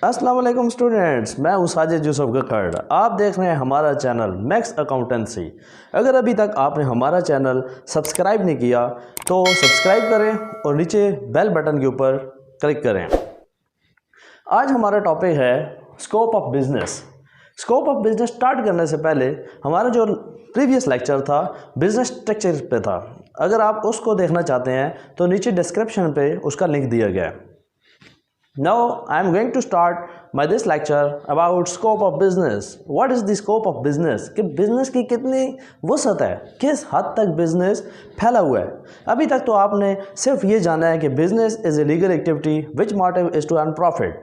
अस्सलाम वालेकुम स्टूडेंट्स, मैं हूं साजिद यूसुफ गकड़। आप देख रहे हैं हमारा चैनल मैक्स अकाउंटेंसी। अगर अभी तक आपने हमारा चैनल सब्सक्राइब नहीं किया तो सब्सक्राइब करें और नीचे बेल बटन के ऊपर क्लिक करें। आज हमारा टॉपिक है scope of business. Scope of business start करने से पहले हमारा जो प्रीवियस लेक्चर था बिज़नेस स्ट्रक्चर पे था। अगर आप उसको देखना चाहते हैं तो नीचे डिस्क्रिप्शन पे उसका लिंक दिया गया है। Now I am going to start my this lecture about scope of business. What is the scope of business? कि बिजनेस की कितनी वसअत है, किस हद तक बिजनेस फैला हुआ है। अभी तक तो आपने सिर्फ ये जाना है कि business is a legal activity which motive is to earn profit.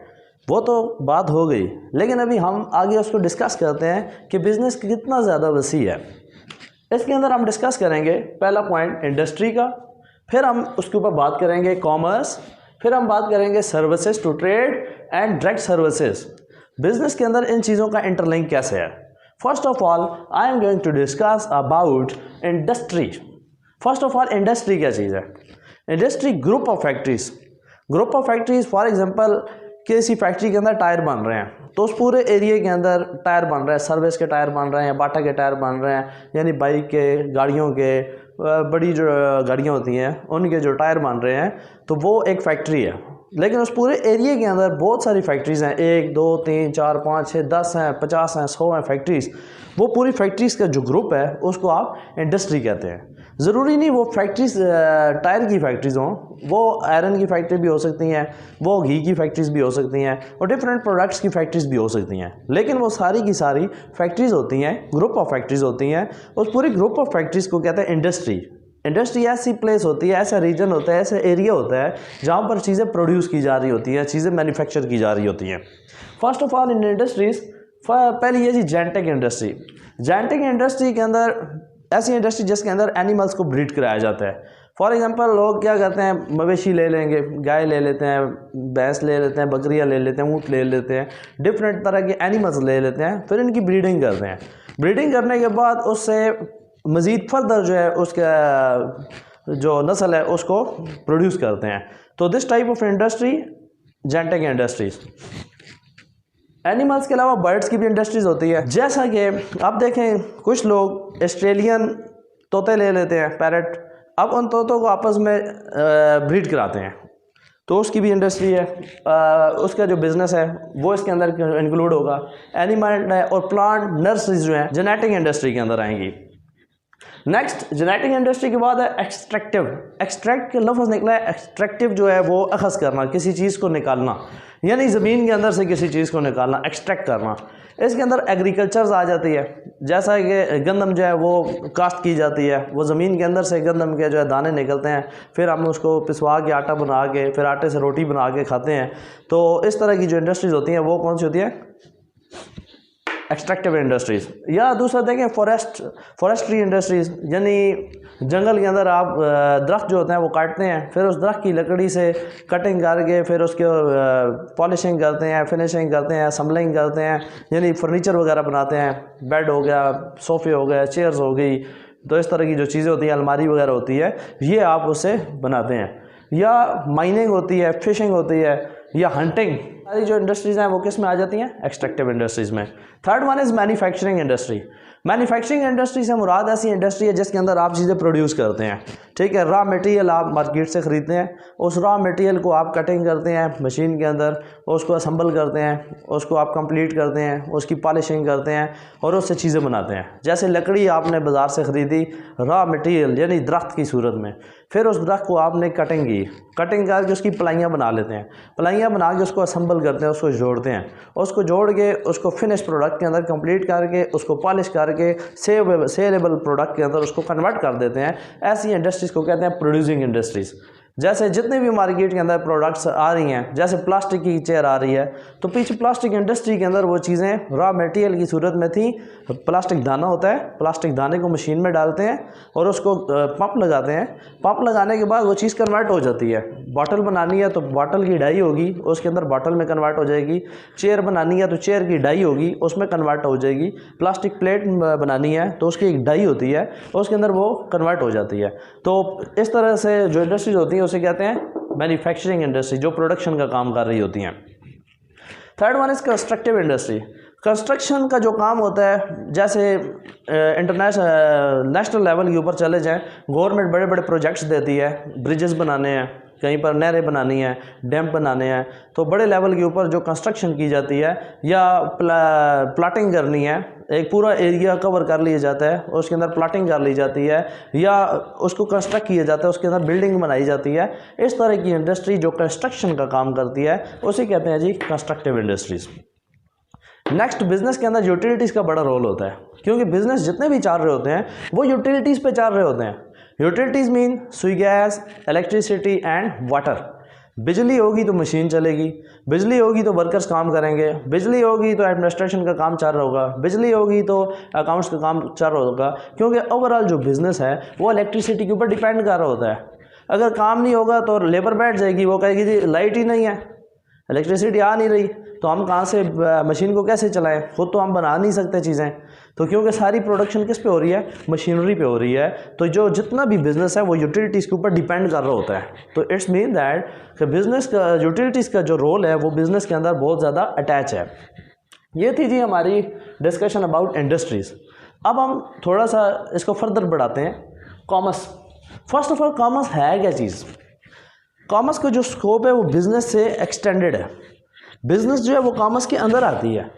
वो तो बात हो गई, लेकिन अभी हम आगे उसको डिस्कस करते हैं कि बिजनेस कितना ज़्यादा वसी है। इसके अंदर हम डिस्कस करेंगे पहला पॉइंट इंडस्ट्री का, फिर हम उसके ऊपर बात करेंगे कॉमर्स, फिर हम बात करेंगे services to trade and direct services. Business के अंदर इन चीज़ों का इंटरलिंक कैसे है। First of all I am going to discuss about industry. First of all industry क्या चीज़ है। Industry group of factories. Group of factories for example किसी फैक्ट्री के अंदर टायर बन रहे हैं तो उस पूरे एरिया के अंदर टायर बन रहे हैं, सर्विस के टायर बन रहे हैं, बाटा के टायर बन रहे हैं, यानी बाइक के, गाड़ियों के, बड़ी जो गाड़ियाँ होती हैं उनके जो टायर बन रहे हैं, तो वो एक फैक्ट्री है। लेकिन उस पूरे एरिया के अंदर बहुत सारी फैक्ट्रीज़ हैं, 1 2 3 4 5 6 10 हैं, 50 हैं, 100 हैं फैक्ट्रीज़। वो पूरी फैक्ट्रीज़ का जो ग्रुप है उसको आप इंडस्ट्री कहते हैं। ज़रूरी नहीं वो फैक्ट्रीज टायर की फैक्ट्रीज़ हों, वो आयरन की फैक्ट्री भी हो सकती हैं, वो घी की फैक्ट्रीज़ भी हो सकती हैं, और डिफरेंट प्रोडक्ट्स की फैक्ट्रीज़ भी हो सकती हैं। लेकिन वो सारी की सारी फैक्ट्रीज़ होती हैं, ग्रुप ऑफ फैक्ट्रीज़ होती हैं। उस पूरी ग्रुप ऑफ फैक्ट्रीज़ को कहते हैं इंडस्ट्री। इंडस्ट्री ऐसी प्लेस होती है, ऐसा रीजन होता है, ऐसा एरिया होता है जहाँ पर चीज़ें प्रोड्यूस की जा रही होती हैं, चीज़ें मैन्युफैक्चर की जा रही होती हैं। First of all in industries पहली ये जी जेनेटिक इंडस्ट्री। जेनेटिक इंडस्ट्री के अंदर ऐसी इंडस्ट्री जिसके अंदर एनिमल्स को ब्रीड कराया जाता है। फॉर एग्जांपल लोग क्या करते हैं, मवेशी ले लेंगे, गाय ले लेते हैं, भैंस ले लेते हैं, बकरियां ले लेते हैं, ऊँट ले लेते हैं, डिफरेंट तरह के एनिमल्स ले लेते हैं, फिर इनकी ब्रीडिंग करते हैं। ब्रीडिंग करने के बाद उससे मज़ीद फर्दर जो है उसका जो नस्ल है उसको प्रोड्यूस करते हैं। तो this type of industry genetic industries. Animals के अलावा बर्ड्स की भी इंडस्ट्रीज होती है। जैसा कि आप देखें कुछ लोग ऑस्ट्रेलियन तोते ले लेते हैं, पैरट, अब उन तोतों को आपस में ब्रीड कराते हैं, तो उसकी भी इंडस्ट्री है। उसका जो बिज़नेस है वो इसके अंदर इंक्लूड होगा। एनिमल और प्लांट नर्सरीज जो हैं जेनेटिक इंडस्ट्री के अंदर आएंगी। नेक्स्ट जेनेटिक इंडस्ट्री के बाद है एक्सट्रैक्टिव। एक्सट्रैक्ट के लफ्ज़ निकला है, एक्सट्रैक्टिव जो है वो अखज़ करना, किसी चीज़ को निकालना, यानी ज़मीन के अंदर से किसी चीज़ को निकालना, एक्सट्रैक्ट करना। इसके अंदर एग्रीकल्चर आ जाती है, जैसा कि गंदम जो है वो काश्त की जाती है, वो ज़मीन के अंदर से गंदम के जो है दाने निकलते हैं, फिर हम उसको पिसवा के आटा बना के, फिर आटे से रोटी बना के खाते हैं। तो इस तरह की जो इंडस्ट्रीज़ होती हैं वो कौन सी होती है, एक्सट्रैक्टिव इंडस्ट्रीज़। या दूसरा देखें फॉरेस्ट्री इंडस्ट्रीज़, यानी जंगल के अंदर आप दरख्त जो होते हैं वो काटते हैं, फिर उस दरख्त की लकड़ी से कटिंग करके फिर उसके पॉलिशिंग करते हैं, फिनिशिंग करते हैं, असम्बलिंग करते हैं, यानी फर्नीचर वगैरह बनाते हैं, बेड हो गया, सोफ़े हो गए, चेयर्स हो गई। तो इस तरह की जो चीज़ें होती हैं, अलमारी वगैरह होती है, ये आप उससे बनाते हैं। या माइनिंग होती है, फिशिंग होती है, या हंटिंग, सारी जो इंडस्ट्रीज़ हैं वो किस में आ जाती हैं, एक्सट्रैक्टिव इंडस्ट्रीज़ में। Third one is manufacturing industry. Manufacturing industry से मुराद ऐसी इंडस्ट्री है जिसके अंदर आप चीज़ें प्रोड्यूस करते हैं, ठीक है। रॉ मटेरियल आप मार्केट से ख़रीदते हैं, उस रॉ मटेरियल को आप कटिंग करते हैं मशीन के अंदर, उसको असम्बल करते हैं, उसको आप कंप्लीट करते हैं, उसकी पॉलिशिंग करते हैं और उससे चीज़ें बनाते हैं। जैसे लकड़ी आपने बाज़ार से ख़रीदी रॉ मटेरियल यानी दरख्त की सूरत में, फिर उस दरख्त को आपने कटिंग की, कटिंग करके उसकी प्लाइयाँ बना लेते हैं, प्लाइयाँ बना के उसको असम्बल करते हैं, उसको जोड़ते हैं, उसको जोड़ के उसको फिनिश प्रोडक्ट के अंदर कंप्लीट करके उसको पॉलिश करके सेलेबल प्रोडक्ट के अंदर उसको कन्वर्ट कर देते हैं। ऐसी इंडस्ट्रीज़ को कहते हैं प्रोड्यूसिंग इंडस्ट्रीज़। जैसे जितने भी मार्केट के अंदर प्रोडक्ट्स आ रही हैं, जैसे प्लास्टिक की चेयर आ रही है, तो पीछे प्लास्टिक इंडस्ट्री के अंदर वो चीज़ें रॉ मटेरियल की सूरत में थी। प्लास्टिक दाना होता है, प्लास्टिक दाने को मशीन में डालते हैं और उसको पंप लगाते हैं, पंप लगाने के बाद वो चीज़ कन्वर्ट हो जाती है। बॉटल बनानी है तो बॉटल की डाई होगी, उसके अंदर बॉटल में कन्वर्ट हो जाएगी। चेयर बनानी है तो चेयर की डाई होगी, उसमें कन्वर्ट हो जाएगी। प्लास्टिक प्लेट बनानी है तो उसकी एक डाई होती है, उसके अंदर वो कन्वर्ट हो जाती है। तो इस तरह से जो इंडस्ट्रीज होती हैं उसे कहते हैं मैन्युफैक्चरिंग इंडस्ट्री, जो प्रोडक्शन का काम कर रही होती हैं। Third one is constructive industry. Construction का जो काम होता है, जैसे इंटरनेशनल नेशनल लेवल के ऊपर चले जाएं, गवर्नमेंट बड़े बड़े प्रोजेक्ट्स देती है, ब्रिजेस बनाने हैं, कहीं पर नहरें बनानी है, डैम बनाने हैं, तो बड़े लेवल के ऊपर जो कंस्ट्रक्शन की जाती है या प्लाटिंग करनी है, एक पूरा एरिया कवर कर लिया जाता है, उसके अंदर प्लाटिंग कर ली जाती है या उसको कंस्ट्रक्ट किया जाता है, उसके अंदर बिल्डिंग बनाई जाती है। इस तरह की इंडस्ट्री जो कंस्ट्रक्शन का काम करती है उसे कहते हैं जी कंस्ट्रक्टिव इंडस्ट्रीज़। नेक्स्ट, बिजनेस के अंदर यूटिलिटीज़ का बड़ा रोल होता है, क्योंकि बिजनेस जितने भी चल रहे होते हैं वो यूटिलिटीज़ पे चल रहे होते हैं। यूटिलिटीज़ मीन सुई गैस, इलेक्ट्रिसिटी एंड वाटर। बिजली होगी तो मशीन चलेगी, बिजली होगी तो वर्कर्स काम करेंगे, बिजली होगी तो एडमिनिस्ट्रेशन का काम चल रहा होगा, बिजली होगी तो अकाउंट्स का काम चल रहा होगा, क्योंकि ओवरऑल जो बिज़नेस है वो इलेक्ट्रिसिटी के ऊपर डिपेंड कर रहा होता है। अगर काम नहीं होगा तो लेबर बैठ जाएगी, वो कहेगी जी लाइट ही नहीं है, इलेक्ट्रिसिटी आ नहीं रही, तो हम कहाँ से मशीन को कैसे चलाएं, खुद तो हम बना नहीं सकते चीज़ें। तो क्योंकि सारी प्रोडक्शन किस पे हो रही है, मशीनरी पे हो रही है, तो जो जितना भी बिज़नेस है वो यूटिलिटीज़ के ऊपर डिपेंड कर रहा होता है। तो इट्स मीन दैट कि बिज़नेस का यूटिलिटीज़ का जो रोल है वो बिज़नेस के अंदर बहुत ज़्यादा अटैच है। ये थी जी हमारी डिस्कशन अबाउट इंडस्ट्रीज़। अब हम थोड़ा सा इसको फर्दर बढ़ाते हैं। Commerce. First of all commerce है क्या चीज़? कॉमर्स का जो स्कोप है वो बिज़नेस से एक्सटेंडेड है। बिज़नेस जो है वो कॉमर्स के अंदर आती है।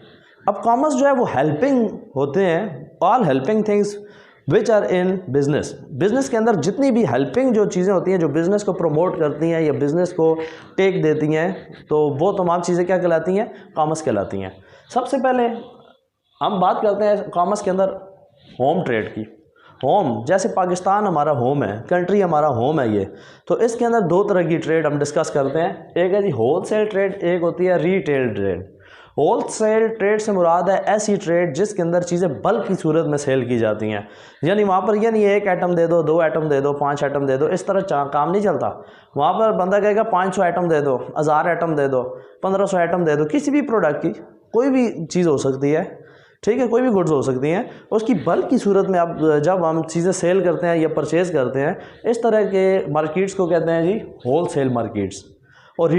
अब कॉमर्स जो है वो हेल्पिंग होते हैं, all helping things which are in business. Business के अंदर जितनी भी हेल्पिंग जो चीज़ें होती हैं जो बिज़नेस को प्रमोट करती हैं या बिज़नेस को टेक देती हैं, तो वो तमाम चीज़ें क्या कहलाती हैं? कॉमर्स कहलाती हैं। सबसे पहले हम बात करते हैं कॉमर्स के अंदर होम ट्रेड की। होम, जैसे पाकिस्तान हमारा होम है, कंट्री हमारा होम है ये, तो इसके अंदर दो तरह की ट्रेड हम डिस्कस करते हैं। एक है जी होलसेल ट्रेड, एक होती है रिटेल ट्रेड। होलसेल ट्रेड से मुराद है ऐसी ट्रेड जिसके अंदर चीज़ें बल्क की सूरत में सेल की जाती हैं, यानी वहाँ पर यानी एक आइटम दे दो, 2 आइटम दे दो, 5 आइटम दे दो, इस तरह काम नहीं चलता। वहाँ पर बंदा कहेगा 500 आइटम दे दो, 1000 आइटम दे दो, 1500 आइटम दे दो, किसी भी प्रोडक्ट की कोई भी चीज़ हो सकती है, ठीक है, कोई भी गुड्स हो सकती हैं, उसकी बल्क की सूरत में आप जब हम चीज़ें सेल करते हैं या परचेज़ करते हैं, इस तरह के मार्केट्स को कहते हैं जी होलसेल मार्केट्स। और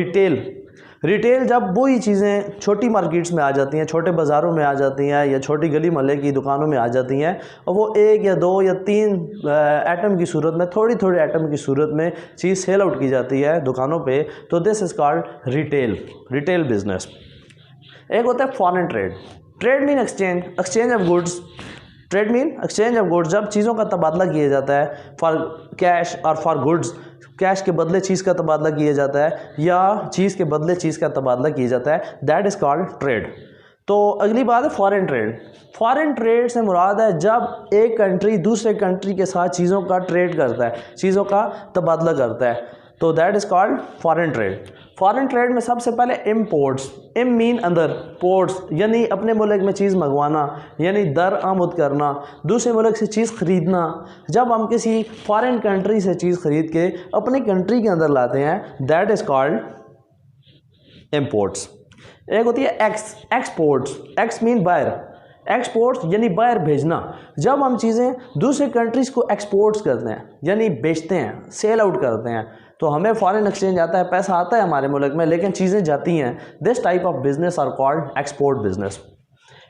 रिटेल जब वही चीज़ें छोटी मार्केट्स में आ जाती हैं, छोटे बाज़ारों में आ जाती हैं या छोटी गली मोहल्ले की दुकानों में आ जाती हैं, और वो 1 या 2 या 3 आइटम की सूरत में, थोड़ी थोड़ी आइटम की सूरत में चीज़ सेल आउट की जाती है दुकानों पे, तो this is called retail business. एक होता है foreign trade. Trade mean exchange of goods. Trade mean exchange of goods, जब चीज़ों का तबादला किया जाता है फॉर कैश और फॉर गुड्स, कैश के बदले चीज़ का तबादला किया जाता है या चीज़ के बदले चीज़ का तबादला किया जाता है, दैट इज़ कॉल्ड ट्रेड। तो अगली बात है फॉरेन ट्रेड। फॉरेन ट्रेड से मुराद है जब एक कंट्री दूसरे कंट्री के साथ चीज़ों का ट्रेड करता है, चीज़ों का तबादला करता है, तो that is called foreign trade. Foreign trade में सबसे पहले इम्पोर्ट्स, इम मीन अंदर, पोर्ट्स यानी अपने मुल्क में चीज़ मंगवाना, यानी दर आमद करना, दूसरे मुल्क से चीज़ ख़रीदना। जब हम किसी फॉरेन कंट्री से चीज़ ख़रीद के अपने कंट्री के अंदर लाते हैं, दैट इज़ कॉल्ड इम्पोर्ट्स। एक होती है एक्सपोर्ट्स। एक्स मीन बायर, एक्सपोर्ट्स यानी बाहर भेजना। जब हम चीज़ें दूसरे कंट्रीज़ को एक्सपोर्ट्स करते हैं यानी बेचते हैं, सेल आउट करते हैं, तो हमें फॉरेन एक्सचेंज आता है, पैसा आता है हमारे मुल्क में, लेकिन चीज़ें जाती हैं। This type of business are called export business.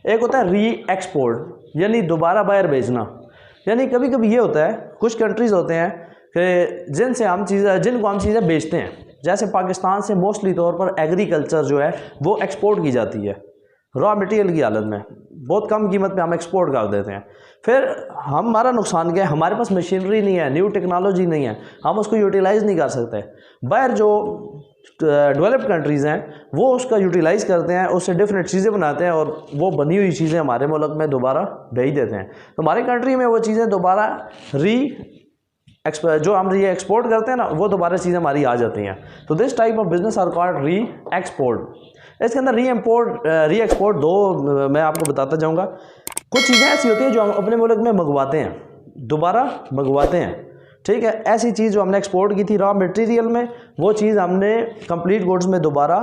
एक होता है री एक्सपोर्ट यानी दोबारा बाहर भेजना। यानी कभी कभी ये होता है, कुछ कंट्रीज़ होते हैं कि जिनको हम चीज़ें बेचते हैं, जैसे पाकिस्तान से मोस्टली तौर पर एग्रीकल्चर जो है वो एक्सपोर्ट की जाती है रॉ मटेरियल की हालत में, बहुत कम कीमत पे हम एक्सपोर्ट कर देते हैं। फिर हमारा नुकसान क्या है, हमारे पास मशीनरी नहीं है, न्यू टेक्नोलॉजी नहीं है, हम उसको यूटिलाइज़ नहीं कर सकते। बाहर जो डेवलप्ड कंट्रीज़ हैं वो उसका यूटिलाइज़ करते हैं, उससे डिफरेंट चीज़ें बनाते हैं और वो बनी हुई चीज़ें हमारे मुल्क में दोबारा भेज देते हैं। तो हमारी कंट्री में वो चीज़ें दोबारा जो हम री एक्सपोर्ट करते हैं ना, वो दोबारा चीज़ें हमारी आ जाती हैं। तो this type of business are called re export. इसके अंदर री एक्सपोर्ट दो मैं आपको बताता जाऊँगा। कुछ चीज़ें ऐसी होती हैं जो हम अपने मुल्क में मंगवाते हैं, दोबारा मंगवाते हैं, ठीक है। ऐसी चीज़ जो हमने एक्सपोर्ट की थी रॉ मटेरियल में, वो चीज़ हमने कंप्लीट गुड्स में दोबारा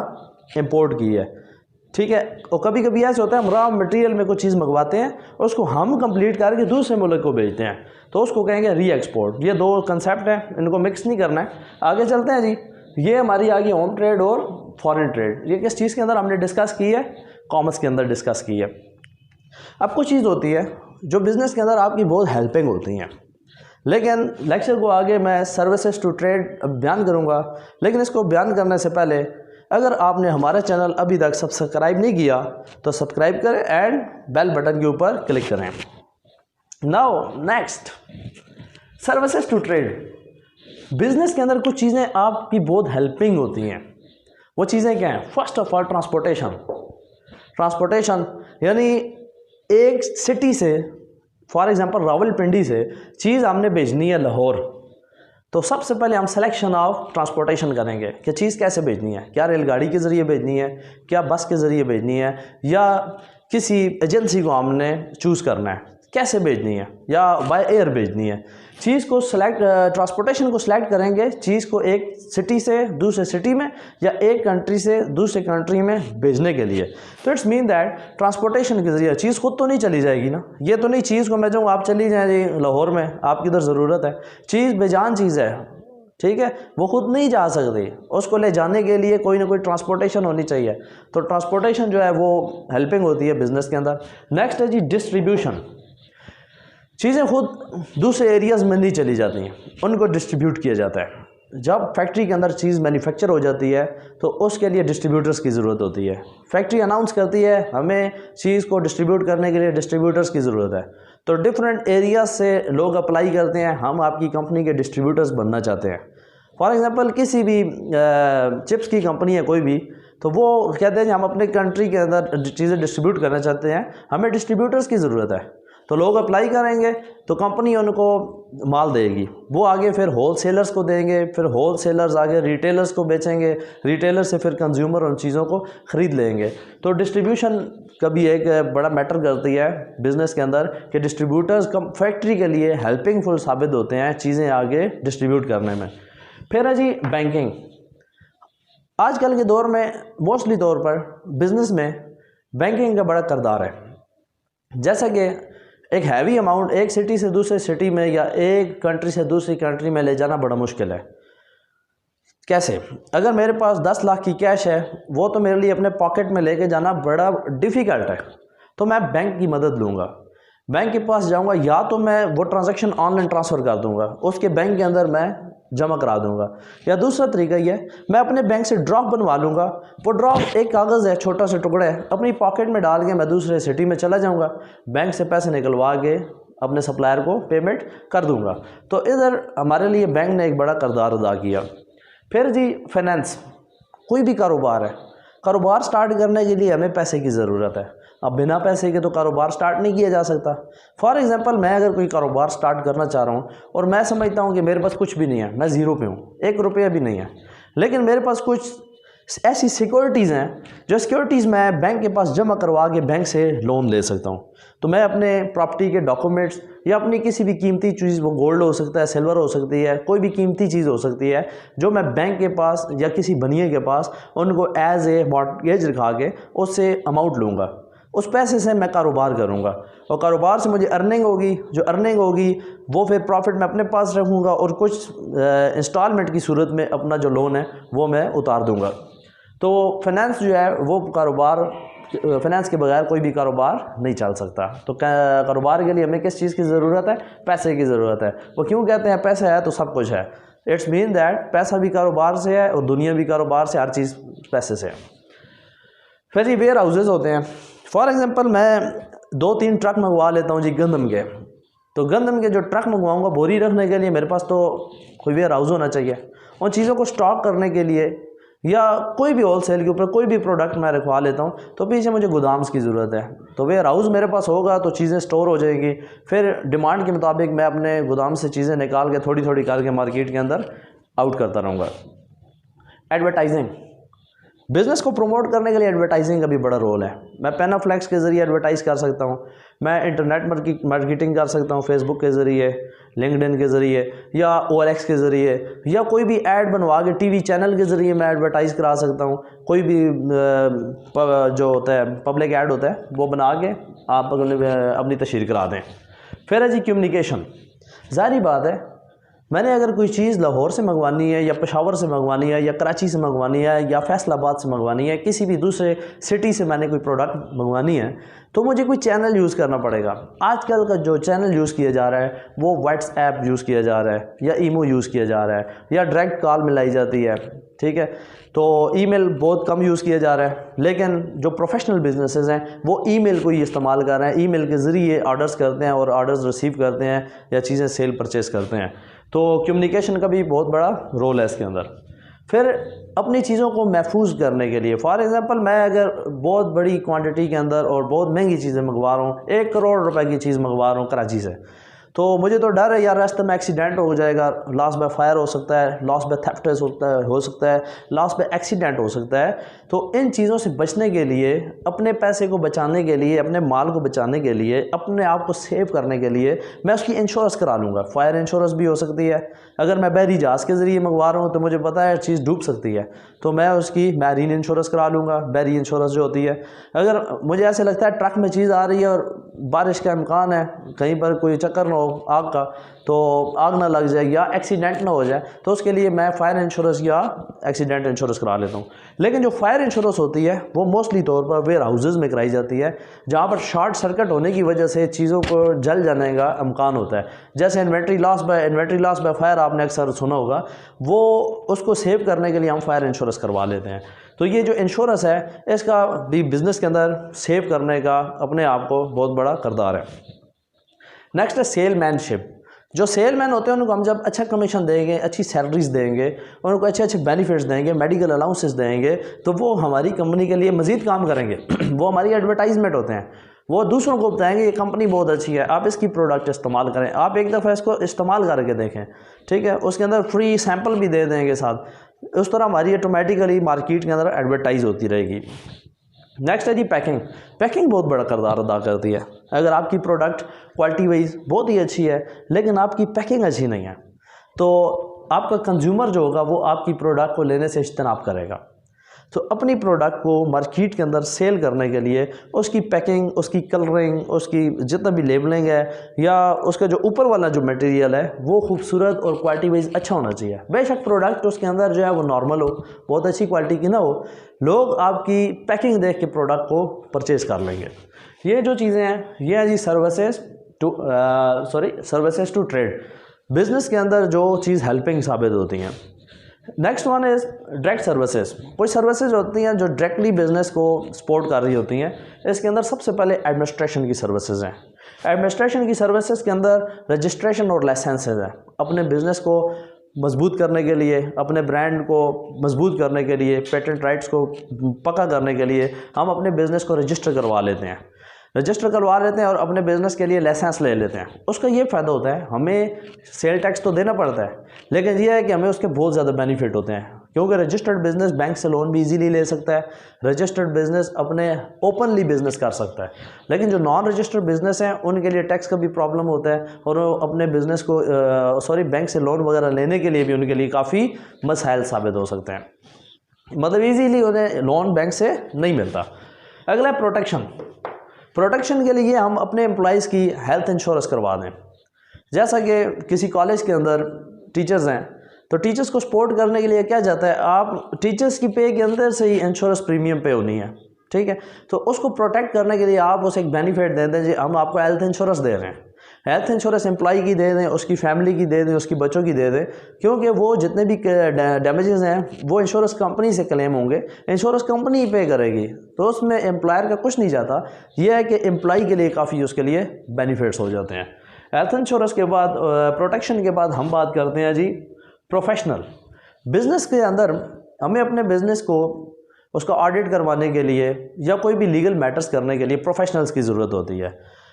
इंपोर्ट की है, ठीक है। और कभी कभी ऐसे होता है हम रॉ मटेरियल में कुछ चीज़ मंगवाते हैं, उसको हम कंप्लीट करके दूसरे मुल्क को भेजते हैं, तो उसको कहेंगे री एक्सपोर्ट। ये दो कंसेप्ट हैं, इनको मिक्स नहीं करना है। आगे चलते हैं जी। ये हमारी आ गई होम ट्रेड और फॉरेन ट्रेड। ये किस चीज़ के अंदर हमने डिस्कस की है? कॉमर्स के अंदर डिस्कस की है। अब कुछ चीज़ होती है जो बिज़नेस के अंदर आपकी बहुत हेल्पिंग होती हैं, लेकिन लेक्चर को आगे मैं सर्विसेज टू ट्रेड बयान करूँगा। लेकिन इसको बयान करने से पहले अगर आपने हमारा चैनल अभी तक सब्सक्राइब नहीं किया तो सब्सक्राइब करें एंड बेल बटन के ऊपर क्लिक करें। Now next, services to trade. Business के अंदर कुछ चीज़ें आपकी बहुत हेल्पिंग होती हैं। वो चीज़ें क्या हैं? फर्स्ट ऑफ ऑल ट्रांसपोर्टेशन यानी एक सिटी से, फॉर एग्जांपल रावलपिंडी से चीज़ हमने भेजनी है लाहौर, तो सबसे पहले हम सिलेक्शन ऑफ ट्रांसपोर्टेशन करेंगे कि चीज़ कैसे भेजनी है। क्या रेलगाड़ी के ज़रिए भेजनी है, क्या बस के ज़रिए भेजनी है, या किसी एजेंसी को हमने चूज़ करना है कैसे भेजनी है, या बाय एयर भेजनी है। चीज़ को ट्रांसपोर्टेशन को सिलेक्ट करेंगे, चीज़ को एक सिटी से दूसरे सिटी में या एक कंट्री से दूसरे कंट्री में भेजने के लिए। तो इट्स मीन दैट ट्रांसपोर्टेशन के ज़रिए चीज़ खुद तो नहीं चली जाएगी ना। ये तो नहीं चीज़ को मैं जाऊँ आप चली जाए लाहौर में, आपकी इधर ज़रूरत है, चीज़ बेजान चीज़ है, ठीक है, वो खुद नहीं जा सकती, उसको ले जाने के लिए कोई ना कोई ट्रांसपोर्टेशन होनी चाहिए। तो ट्रांसपोर्टेशन जो है वो हेल्पिंग होती है बिज़नेस के अंदर। नेक्स्ट है जी डिस्ट्रीब्यूशन। चीज़ें खुद दूसरे एरियाज़ में नहीं चली जाती हैं, उनको डिस्ट्रीब्यूट किया जाता है। जब फैक्ट्री के अंदर चीज़ मैन्युफैक्चर हो जाती है तो उसके लिए डिस्ट्रीब्यूटर्स की ज़रूरत होती है। फैक्ट्री अनाउंस करती है हमें चीज़ को डिस्ट्रीब्यूट करने के लिए डिस्ट्रीब्यूटर्स की ज़रूरत है, तो डिफरेंट एरियाज से लोग अप्लाई करते हैं, हम आपकी कंपनी के डिस्ट्रीब्यूटर्स बनना चाहते हैं। फॉर एग्ज़ाम्पल किसी भी चिप्स की कंपनी है कोई भी, तो वो कहते हैं कि हम अपने कंट्री के अंदर चीज़ें डिस्ट्रीब्यूट करना चाहते हैं, हमें डिस्ट्रीब्यूटर्स की ज़रूरत है। तो लोग अप्लाई करेंगे तो कंपनी उनको माल देगी, वो आगे फिर होल सेलर्स को देंगे, फिर होल सेलर्स आगे रिटेलर्स को बेचेंगे, रिटेलर से फिर कंज्यूमर उन चीज़ों को ख़रीद लेंगे। तो डिस्ट्रीब्यूशन का भी एक बड़ा मैटर करती है बिज़नेस के अंदर कि डिस्ट्रीब्यूटर्स फैक्ट्री के लिए हेल्पिंगफुल साबित होते हैं चीज़ें आगे डिस्ट्रीब्यूट करने में। फिर है जी बैंकिंग। आजकल के दौर में मोस्टली तौर पर बिज़नेस में बैंकिंग का बड़ा किरदार है। जैसा कि एक हैवी अमाउंट एक सिटी से दूसरे सिटी में या एक कंट्री से दूसरी कंट्री में ले जाना बड़ा मुश्किल है। कैसे? अगर मेरे पास 10 लाख की कैश है, वो तो मेरे लिए अपने पॉकेट में लेके जाना बड़ा डिफ़िकल्ट है, तो मैं बैंक की मदद लूँगा। बैंक के पास जाऊँगा, या तो मैं वो ट्रांजैक्शन ऑनलाइन ट्रांसफ़र कर दूँगा, उसके बैंक के अंदर मैं जमा करा दूँगा, या दूसरा तरीका ये मैं अपने बैंक से ड्रॉप बनवा लूँगा। वो ड्रॉप एक कागज़ है, छोटा सा टुकड़ा है, अपनी पॉकेट में डाल के मैं दूसरे सिटी में चला जाऊँगा, बैंक से पैसे निकलवा के अपने सप्लायर को पेमेंट कर दूँगा। तो इधर हमारे लिए बैंक ने एक बड़ा किरदार अदा किया। फिर जी फाइनेंस। कोई भी कारोबार है, कारोबार स्टार्ट करने के लिए हमें पैसे की ज़रूरत है। अब बिना पैसे के तो कारोबार स्टार्ट नहीं किया जा सकता। फॉर एग्जांपल मैं अगर कोई कारोबार स्टार्ट करना चाह रहा हूँ और मैं समझता हूँ कि मेरे पास कुछ भी नहीं है, मैं ज़ीरो पे हूँ, 1 रुपया भी नहीं है, लेकिन मेरे पास कुछ ऐसी सिक्योरिटीज़ हैं जो सिक्योरिटीज़ मैं बैंक के पास जमा करवा के बैंक से लोन ले सकता हूँ। तो मैं अपने प्रॉपर्टी के डॉक्यूमेंट्स या अपनी किसी भी कीमती चीज़, वो गोल्ड हो सकता है, सिल्वर हो सकती है, कोई भी कीमती चीज़ हो सकती है, जो मैं बैंक के पास या किसी बनिए के पास उनको एज ए मॉर्टगेज रखा के उससे अमाउंट लूँगा। उस पैसे से मैं कारोबार करूँगा और कारोबार से मुझे अर्निंग होगी, जो अर्निंग होगी वो फिर प्रॉफिट मैं अपने पास रखूँगा और कुछ इंस्टॉलमेंट की सूरत में अपना जो लोन है वो मैं उतार दूँगा। तो फाइनेंस जो है वो कारोबार, फाइनेंस के बगैर कोई भी कारोबार नहीं चल सकता। तो कारोबार के लिए हमें किस चीज़ की ज़रूरत है? पैसे की ज़रूरत है। वो क्यों कहते हैं पैसा है तो सब कुछ है? इट्स मीन दैट पैसा भी कारोबार से है और दुनिया भी कारोबार से, हर चीज़ पैसे से है। फिर ये वेयर हाउसेज़ होते हैं। फॉर एग्ज़ाम्पल मैं 2-3 ट्रक मंगवा लेता हूँ जी गंदम के, तो गंदम के जो ट्रक मंगवाऊँगा बोरी रखने के लिए मेरे पास तो कोई वेयर हाउस होना चाहिए। उन चीज़ों को स्टॉक करने के लिए या कोई भी होल सेल के ऊपर कोई भी प्रोडक्ट मैं रखवा लेता हूँ, तो पीछे मुझे गोदाम्स की ज़रूरत है। तो वेयर हाउस मेरे पास होगा तो चीज़ें स्टोर हो जाएगी, फिर डिमांड के मुताबिक मैं अपने गोदाम से चीज़ें निकाल के थोड़ी थोड़ी करके मार्केट के अंदर आउट करता रहूँगा। एडवर्टाइजिंग। बिज़नेस को प्रमोट करने के लिए एडवर्टाइजिंग का भी बड़ा रोल है। मैं पेनाफ्लेक्स के ज़रिए एडवर्टाइज़ कर सकता हूँ, मैं इंटरनेट मार्केटिंग कर सकता हूँ, फेसबुक के ज़रिए, लिंक्डइन के ज़रिए या OLX के ज़रिए, या कोई भी ऐड बनवा के टीवी चैनल के ज़रिए मैं एडवर्टाइज़ करा सकता हूँ। कोई भी जो होता है पब्लिक ऐड होता है वो बना के आप अपनी तशहीर करा दें। फिर है जी कम्युनिकेशन। ज़ाहिर बात है मैंने अगर कोई चीज़ लाहौर से मंगवानी है या पेशावर से मंगवानी है या कराची से मंगवानी है या फैसलाबाद से मंगवानी है, किसी भी दूसरे सिटी से मैंने कोई प्रोडक्ट मंगवानी है, तो मुझे कोई चैनल यूज़ करना पड़ेगा। आजकल का जो चैनल यूज़ किया जा रहा है वो व्हाट्सएप यूज़ किया जा रहा है या ईमो यूज़ किया जा रहा है या डायरेक्ट कॉल मिलाई जाती है, ठीक है। तो ईमेल बहुत कम यूज़ किया जा रहा है, लेकिन जो प्रोफेशनल बिजनेसेस हैं वो ईमेल को ही इस्तेमाल कर रहे हैं। ईमेल के ज़रिए ऑर्डर्स करते हैं और ऑर्डर्स रिसीव करते हैं या चीज़ें सेल परचेज़ करते हैं। तो कम्युनिकेशन का भी बहुत बड़ा रोल है इसके अंदर। फिर अपनी चीज़ों को महफूज करने के लिए, फॉर एग्ज़ाम्पल मैं अगर बहुत बड़ी क्वांटिटी के अंदर और बहुत महंगी चीज़ें मंगवा रहा हूँ, 1 करोड़ रुपए की चीज़ मंगवा रहा हूँ कराची से, तो मुझे तो डर है यार रास्ते में एक्सीडेंट हो जाएगा, लॉस बाय फायर हो सकता है, लॉस बाय थेफ्ट हो सकता है, लॉस बाय एक्सीडेंट हो सकता है। तो इन चीज़ों से बचने के लिए, अपने पैसे को बचाने के लिए, अपने माल को बचाने के लिए, अपने आप को सेव करने के लिए मैं उसकी इंश्योरेंस करा लूँगा। फायर इंश्योरेंस भी हो सकती है। अगर मैं बहरी जहाज़ के ज़रिए मंगवा रहा हूँ तो मुझे पता है चीज़ डूब सकती है, तो मैं उसकी मैरीन इंश्योरेंस करा लूँगा, बहरी इंश्योरेंस जो होती है। अगर मुझे ऐसे लगता है ट्रक में चीज़ आ रही है और बारिश का इम्कान है, कहीं पर कोई चक्कर ना हो आग का, तो आग ना लग जाए या एक्सीडेंट ना हो जाए, तो उसके लिए मैं फायर इंश्योरेंस या एक्सीडेंट इंश्योरेंस करा लेता हूँ। लेकिन जो फायर इंश्योरेंस होती है वो मोस्टली तौर पर वेयर हाउसेज में कराई जाती है, जहाँ पर शॉर्ट सर्किट होने की वजह से चीज़ों को जल जाने का इम्कान होता है। जैसे इन्वेंट्री लॉस बाय फायर आपने अक्सर सुना होगा, वो उसको सेव करने के लिए हम फायर इंश्योरेंस करवा लेते हैं। तो ये जो इंश्योरेंस है इसका भी बिज़नेस के अंदर सेव करने का अपने आप को बहुत बड़ा किरदार है। नेक्स्ट है सेलमैनशिप। जो सेलमैन होते हैं उनको हम जब अच्छा कमीशन देंगे, अच्छी सैलरीज देंगे, उनको अच्छे अच्छे बेनिफिट्स देंगे, मेडिकल अलाउंसेस देंगे, तो वो हमारी कंपनी के लिए मज़ीद काम करेंगे। वो हमारी एडवर्टाइजमेंट होते हैं, वो दूसरों को बताएंगे ये कंपनी बहुत अच्छी है, आप इसकी प्रोडक्ट इस्तेमाल करें, आप एक दफ़ा इसको इस्तेमाल करके देखें, ठीक है। उसके अंदर फ्री सैंपल भी दे देंगे साथ। उस तरह हमारी ऑटोमेटिकली मार्केट के अंदर एडवर्टाइज होती रहेगी। नेक्स्ट है जी पैकिंग। पैकिंग बहुत बड़ा किरदार अदा करती है। अगर आपकी प्रोडक्ट क्वालिटी वाइज बहुत ही अच्छी है लेकिन आपकी पैकिंग अच्छी नहीं है, तो आपका कंज्यूमर जो होगा वो आपकी प्रोडक्ट को लेने से इज्तनाब करेगा। तो अपनी प्रोडक्ट को मार्केट के अंदर सेल करने के लिए उसकी पैकिंग, उसकी कलरिंग, उसकी जितना भी लेबलिंग है या उसका जो ऊपर वाला जो मटेरियल है वो खूबसूरत और क्वालिटी वाइज अच्छा होना चाहिए। बेशक प्रोडक्ट उसके अंदर जो है वो नॉर्मल हो, बहुत अच्छी क्वालिटी की ना हो, लोग आपकी पैकिंग देख के प्रोडक्ट को परचेज़ कर लेंगे। ये जो चीज़ें हैं ये है जी सर्विसेज टू ट्रेड। बिज़नेस के अंदर जो चीज़ हेल्पिंग साबित होती हैं। Next one is direct services. कोई सर्विसेज होती हैं जो डायरेक्टली बिजनेस को सपोर्ट कर रही होती हैं। इसके अंदर सबसे पहले एडमिनिस्ट्रेशन की सर्विसेज हैं। एडमिनिस्ट्रेशन की सर्विसेज के अंदर रजिस्ट्रेशन और लाइसेंसेज हैं। अपने बिज़नेस को मजबूत करने के लिए, अपने ब्रांड को मजबूत करने के लिए, पेटेंट राइट्स को पक्का करने के लिए हम अपने बिज़नेस को रजिस्टर करवा लेते हैं। रजिस्टर करवा लेते हैं और अपने बिज़नेस के लिए लाइसेंस ले लेते हैं। उसका ये फ़ायदा होता है, हमें सेल टैक्स तो देना पड़ता है, लेकिन यह है कि हमें उसके बहुत ज़्यादा बेनिफिट होते हैं, क्योंकि रजिस्टर्ड बिज़नेस बैंक से लोन भी इजीली ले सकता है। रजिस्टर्ड बिज़नेस अपने ओपनली बिज़नेस कर सकता है। लेकिन जो नॉन रजिस्टर्ड बिज़नेस हैं उनके लिए टैक्स का भी प्रॉब्लम होता है और वो अपने बिज़नेस को बैंक से लोन वगैरह लेने के लिए भी उनके लिए काफ़ी मसाइल साबित हो सकते हैं। मतलब ईजीली उन्हें लोन बैंक से नहीं मिलता। अगला है प्रोटेक्शन। प्रोटेक्शन के लिए हम अपने एम्प्लॉइज़ की हेल्थ इंश्योरेंस करवा दें। जैसा कि किसी कॉलेज के अंदर टीचर्स हैं, तो टीचर्स को सपोर्ट करने के लिए क्या जाता है, आप टीचर्स की पे के अंदर से ही इंश्योरेंस प्रीमियम पे होनी है, ठीक है। तो उसको प्रोटेक्ट करने के लिए आप उसे एक बेनिफिट दे दें, जी हम आपको हेल्थ इंश्योरेंस दे रहे हैं। हेल्थ इंश्योरेंस एम्प्लॉई की दे दें, उसकी फैमिली की दे दें, उसकी बच्चों की दे दें, क्योंकि वो जितने भी डैमेजेस हैं वो इंश्योरेंस कंपनी से क्लेम होंगे, इंश्योरेंस कंपनी ही पे करेगी। तो उसमें एम्प्लॉयर का कुछ नहीं जाता। यह है कि एम्प्लॉई के लिए काफ़ी उसके लिए बेनिफिट्स हो जाते हैं। हेल्थ इंश्योरेंस के बाद, प्रोटेक्शन के बाद हम बात करते हैं जी प्रोफेशनल। बिज़नेस के अंदर हमें अपने बिज़नेस को उसका ऑडिट करवाने के लिए या कोई भी लीगल मैटर्स करने के लिए प्रोफेशनल्स की ज़रूरत होती है।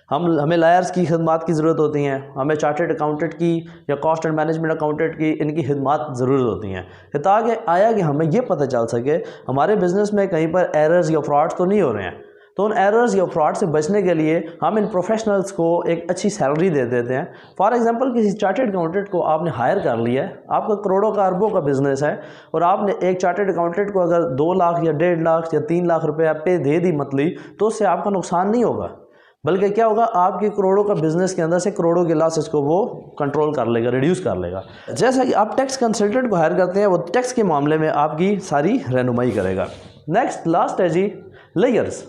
हमें लायर्स की खिदमात की ज़रूरत होती हैं, हमें चार्टर्ड अकाउंटेंट की या कॉस्ट एंड मैनेजमेंट अकाउंटेंट की इनकी खिदमात ज़रूरत होती हैं, ताकि आया कि हमें ये पता चल सके हमारे बिज़नेस में कहीं पर एरर्स या फ्रॉड्स तो नहीं हो रहे हैं। तो उन एरर्स या फ्रॉड से बचने के लिए हम इन प्रोफेशनल्स को एक अच्छी सैलरी दे देते हैं। फॉर एग्जांपल किसी चार्टर्ड अकाउंटेंट को आपने हायर कर लिया है, आपका करोड़ों का अरबों का बिजनेस है और आपने एक चार्टर्ड अकाउंटेंट को अगर 2 लाख या 1.5 लाख या 3 लाख रुपये पे दे दी मंथली, तो उससे आपका नुकसान नहीं होगा। बल्कि क्या होगा, आपके करोड़ों का बिजनेस के अंदर से करोड़ों के लॉसेस को वो कंट्रोल कर लेगा, रिड्यूस कर लेगा। जैसा कि आप टैक्स कंसल्टेंट को हायर करते हैं, वो टैक्स के मामले में आपकी सारी रहनुमाई करेगा। नेक्स्ट लास्ट है जी लेयर्स।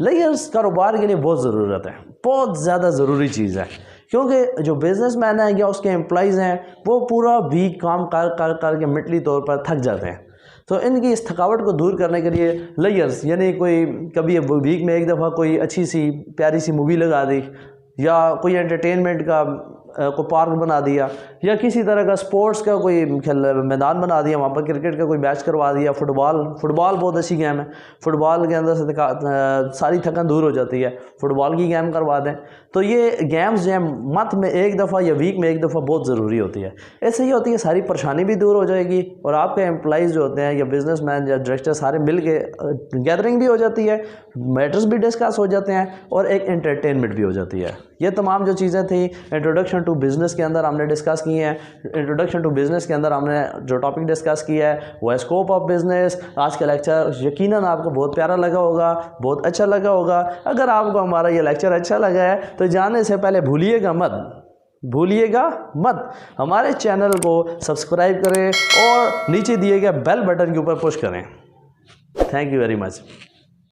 लेयर्स कारोबार के लिए बहुत ज़रूरत है, बहुत ज़्यादा ज़रूरी चीज़ है, क्योंकि जो बिजनेसमैन है या उसके एम्प्लॉइज़ हैं वो पूरा वीक काम कर के मिटली तौर पर थक जाते हैं। तो इनकी इस थकावट को दूर करने के लिए लेयर्स, यानी कोई कभी वीक में एक दफ़ा कोई अच्छी सी प्यारी सी मूवी लगा दी, या कोई एंटरटेनमेंट का को पार्क बना दिया, या किसी तरह का स्पोर्ट्स का कोई मैदान बना दिया, वहाँ पर क्रिकेट का कोई मैच करवा दिया, फुटबॉल बहुत अच्छी गेम है, फुटबॉल के अंदर से सारी थकन दूर हो जाती है, फुटबॉल की गेम करवा दें। तो ये गेम्स जो है मंथ में एक दफ़ा या वीक में एक दफ़ा बहुत ज़रूरी होती है। ऐसे ही होती है, सारी परेशानी भी दूर हो जाएगी और आपके एम्प्लॉइज़ जो होते हैं या बिजनेसमैन या डायरेक्टर सारे मिल के गैदरिंग भी हो जाती है, मैटर्स भी डिस्कस हो जाते हैं और एक एंटरटेनमेंट भी हो जाती है। ये तमाम जो चीज़ें थी इंट्रोडक्शन टू बिज़नेस के अंदर हमने डिस्कस की हैं। इंट्रोडक्शन टू बिज़नेस के अंदर हमने जो टॉपिक डिस्कस किया है वो है स्कोप ऑफ बिज़नेस। आज का लेक्चर यकीनन आपको बहुत प्यारा लगा होगा, बहुत अच्छा लगा होगा। अगर आपको हमारा ये लेक्चर अच्छा लगा है तो जाने से पहले भूलिएगा मत हमारे चैनल को सब्सक्राइब करें और नीचे दिए गए बेल बटन के ऊपर पुश करें। Thank you very much.